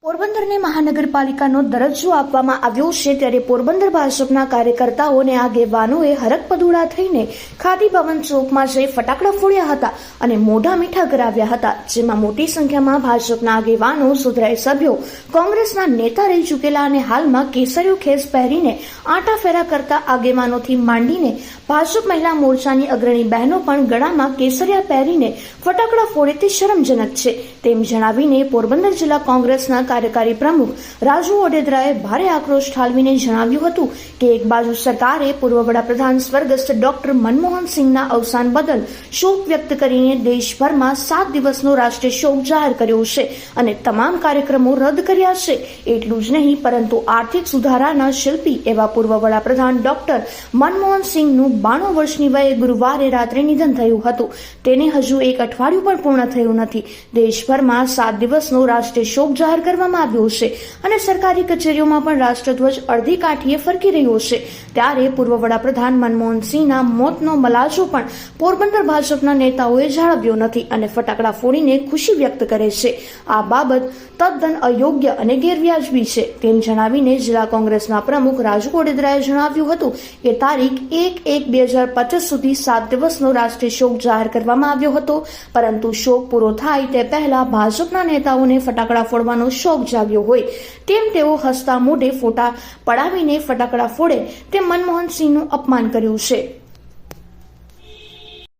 પોરબંદરને મહાનગરપાલિકાનો દરજ્જો આપવામાં આવ્યો છે ત્યારે પોરબંદર ભાજપના કાર્યકર્તાઓ અને આગેવાનોએ હરકપદુડા થઈને ખાદી ભવન ચોકમાં જઈ ફટાકડા ફોડ્યા હતા અને મોઢા મીઠા કરાવ્યા હતા, જેમાં મોટી સંખ્યામાં ભાજપના આગેવાનો, સુધરાઈ સભ્યો, કોંગ્રેસના નેતા રહી ચૂકેલા અને હાલમાં કેસરીયો ખેસ પહેરીને આંટાફેરા કરતા આગેવાનોથી માંડીને ભાજપ મહિલા મોરચાની અગ્રણી બહેનો પણ ગળામાં કેસરિયા પહેરીને ફટાકડા ફોડે તે શરમજનક છે તેમ જણાવીને પોરબંદર જિલ્લા કોંગ્રેસના કાર્યકારી પ્રમુખ રાજુ ઓડેદરાએ ભારે આક્રોશ ઠાલવીને જણાવ્યું હતું કે એક બાજુ સરકારે પૂર્વ વડાપ્રધાન સ્વર્ગસ્થ ડોક્ટર મનમોહન સિંહના અવસાન બદલ શોક વ્યક્ત કરીને દેશભરમાં 7 દિવસનો રાષ્ટ્રીય શોક જાહેર કર્યો છે અને તમામ કાર્યક્રમો રદ કર્યા છે। એટલું જ નહીં પરંતુ આર્થિક સુધારાના શિલ્પી એવા પૂર્વ વડાપ્રધાન ડોક્ટર મનમોહન સિંહનું 92 વર્ષની વયે ગુરુવારે રાત્રે નિધન થયું હતું। તેને હજુ એક અઠવાડિયું પણ પૂર્ણ થયું નથી। દેશભરમાં 7 દિવસનો રાષ્ટ્રીય શોક જાહેર કરવામાં આવ્યો છે અને સરકારી કચેરીઓમાં પણ રાષ્ટ્રધ્વજ અડધી કાઠીએ ફરકી રહ્યો છે। ત્યારે પૂર્વ વડાપ્રધાન મનમોહન સિંહના મોતનો મલાજો પણ પોરબંદર ભાજપના નેતાઓએ જાળવ્યો નથી અને ફટાકડા ફોડીને ખુશી વ્યક્ત કરે છે। આ બાબત તદ્દન અયોગ્ય અને ગેરવ્યાજબી છે તેમ જણાવીને જિલ્લા કોંગ્રેસના પ્રમુખ રાજુ ઓડેદરાએ જણાવ્યું હતું કે તારીખ 1/1/2025 સુધી 7 દિવસનો રાષ્ટ્રીય શોક જાહેર કરવામાં આવ્યો હતો, પરંતુ શોક પૂરો થાય તે પહેલા ભાજપના નેતાઓને ફટાકડા ફોડવાનો શોખ જાગ્યો હોય તેમ તેઓ હસતા મોઢે ફોટા પડાવીને ફટાકડા ફોડે તે મનમોહન સિંહનું અપમાન કર્યું છે।